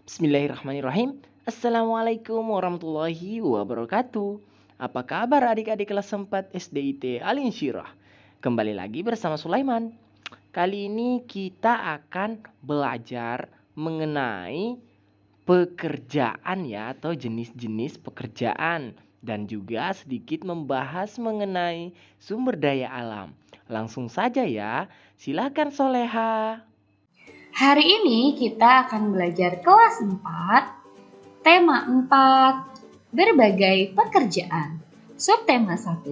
Bismillahirrahmanirrahim. Assalamualaikum warahmatullahi wabarakatuh. Apa kabar adik-adik kelas 4 SDIT Al-Insyirah? Kembali lagi bersama Sulaiman. Kali ini kita akan belajar mengenai pekerjaan ya, atau jenis-jenis pekerjaan, dan juga sedikit membahas mengenai sumber daya alam. Langsung saja ya, silakan Soleha. Hari ini kita akan belajar kelas 4, tema 4, berbagai pekerjaan. Subtema 1,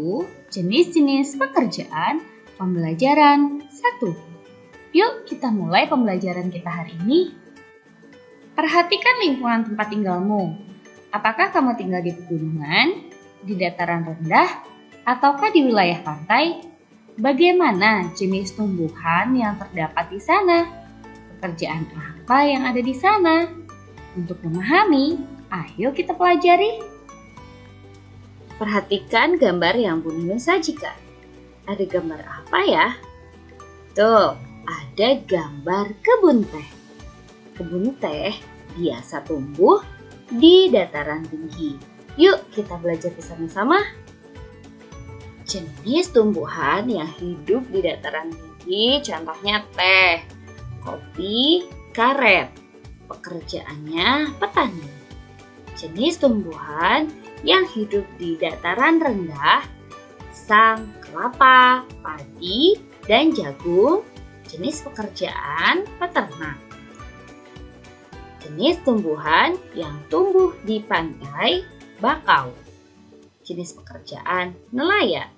jenis-jenis pekerjaan, pembelajaran 1. Yuk kita mulai pembelajaran kita hari ini. Perhatikan lingkungan tempat tinggalmu. Apakah kamu tinggal di pegunungan, di dataran rendah, ataukah di wilayah pantai? Bagaimana jenis tumbuhan yang terdapat di sana? Pekerjaan apa yang ada di sana? Untuk memahami, ayo kita pelajari. Perhatikan gambar yang Bun Mimin sajikan. Ada gambar apa ya? Tuh, ada gambar kebun teh. Kebun teh biasa tumbuh di dataran tinggi. Yuk kita belajar bersama-sama. Jenis tumbuhan yang hidup di dataran tinggi contohnya teh, kopi, karet. Pekerjaannya petani. Jenis tumbuhan yang hidup di dataran rendah, sang, kelapa, padi, dan jagung. Jenis pekerjaan peternak. Jenis tumbuhan yang tumbuh di pantai, bakau. Jenis pekerjaan nelayan.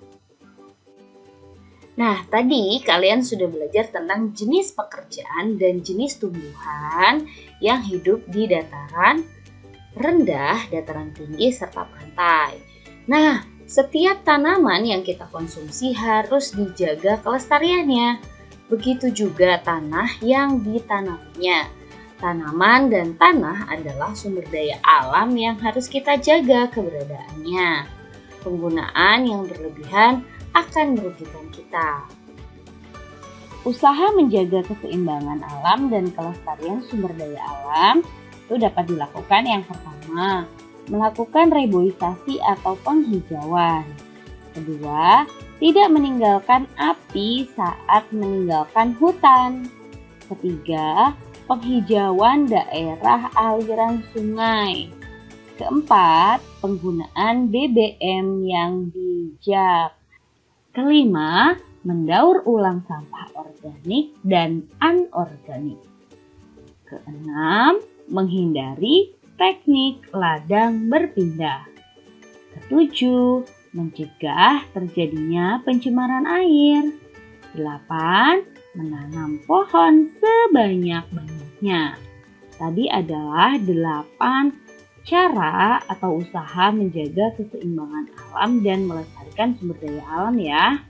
Nah, tadi kalian sudah belajar tentang jenis pekerjaan dan jenis tumbuhan yang hidup di dataran rendah, dataran tinggi, serta pantai. Nah, setiap tanaman yang kita konsumsi harus dijaga kelestariannya. Begitu juga tanah yang ditanaminya. Tanaman dan tanah adalah sumber daya alam yang harus kita jaga keberadaannya. Penggunaan yang berlebihan akan merugikan kita. Usaha menjaga keseimbangan alam dan kelestarian sumber daya alam itu dapat dilakukan yang pertama, melakukan reboisasi atau penghijauan. Kedua, tidak meninggalkan api saat meninggalkan hutan. Ketiga, penghijauan daerah aliran sungai. Keempat, penggunaan BBM yang bijak. Kelima, mendaur ulang sampah organik dan anorganik. Keenam, menghindari teknik ladang berpindah. Ketujuh, mencegah terjadinya pencemaran air. 8. Menanam pohon sebanyak-banyaknya. Tadi adalah 8 cara atau usaha menjaga keseimbangan alam dan melestarikan sumber daya alam ya.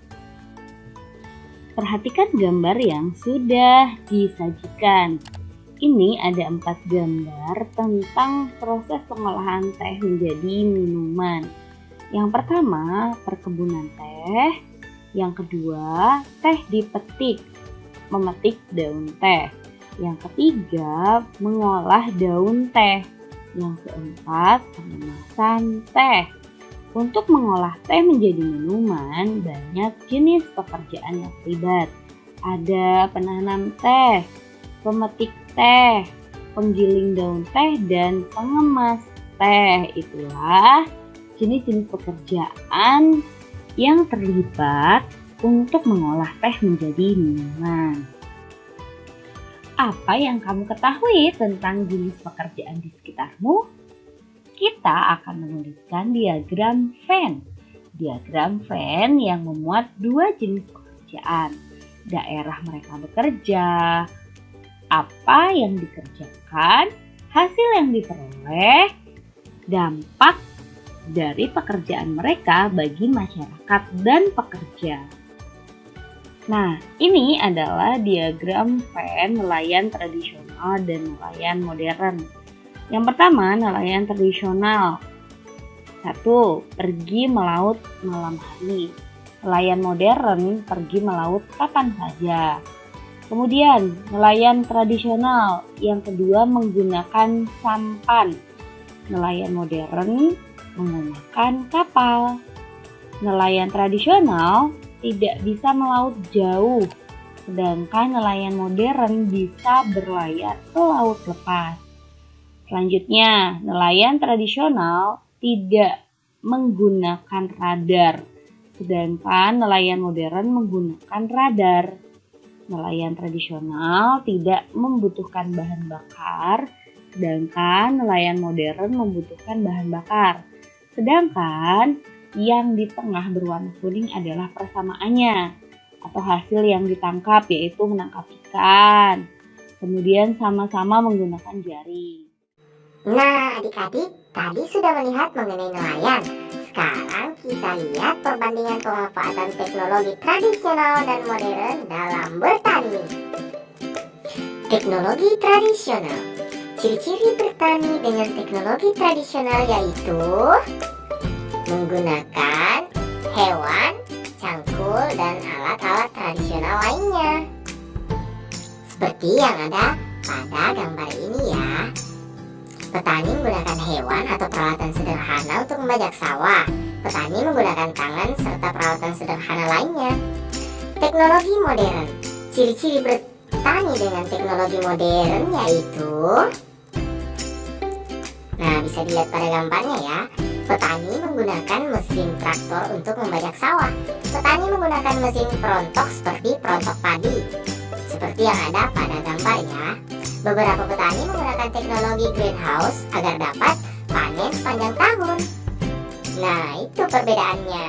Perhatikan gambar yang sudah disajikan. Ini ada 4 gambar tentang proses pengolahan teh menjadi minuman. Yang pertama, perkebunan teh. Yang kedua, teh dipetik, memetik daun teh. Yang ketiga, mengolah daun teh. Yang keempat, pengemasan teh. Untuk mengolah teh menjadi minuman, banyak jenis pekerjaan yang terlibat. Ada penanam teh, pemetik teh, penggiling daun teh, dan pengemas teh. Itulah jenis-jenis pekerjaan yang terlibat untuk mengolah teh menjadi minuman. Apa yang kamu ketahui tentang jenis pekerjaan di sekitarmu? Kita akan menuliskan diagram Venn. Diagram Venn yang memuat 2 jenis pekerjaan. Daerah mereka bekerja, apa yang dikerjakan, hasil yang diperoleh, dampak dari pekerjaan mereka bagi masyarakat dan pekerja. Nah, ini adalah diagram Venn nelayan tradisional dan nelayan modern. Yang pertama, nelayan tradisional. 1. Pergi melaut malam hari. Nelayan modern pergi melaut kapan saja. Kemudian, nelayan tradisional. Yang kedua menggunakan sampan. Nelayan modern menggunakan kapal. Nelayan tradisional tidak bisa melaut jauh, sedangkan nelayan modern bisa berlayar ke laut lepas. Selanjutnya, nelayan tradisional tidak menggunakan radar, sedangkan nelayan modern menggunakan radar. Nelayan tradisional tidak membutuhkan bahan bakar, sedangkan nelayan modern membutuhkan bahan bakar. Sedangkan yang di tengah berwarna kuning adalah persamaannya atau hasil yang ditangkap, yaitu menangkap ikan. Kemudian sama-sama menggunakan jaring. Nah, adik-adik, tadi sudah melihat mengenai nelayan. Sekarang kita lihat perbandingan pemanfaatan teknologi tradisional dan modern dalam bertani. Teknologi tradisional. Ciri-ciri bertani dengan teknologi tradisional yaitu menggunakan hewan, cangkul, dan alat-alat tradisional lainnya. Seperti yang ada pada gambar ini ya. Petani menggunakan hewan atau peralatan sederhana untuk membajak sawah. Petani menggunakan tangan serta peralatan sederhana lainnya. Teknologi modern. Ciri-ciri bertani dengan teknologi modern yaitu, nah bisa dilihat pada gambarnya ya. Petani menggunakan mesin traktor untuk membajak sawah. Petani menggunakan mesin perontok seperti perontok padi, seperti yang ada pada gambar ya. Beberapa petani menggunakan teknologi greenhouse agar dapat panen sepanjang tahun. Nah, itu perbedaannya.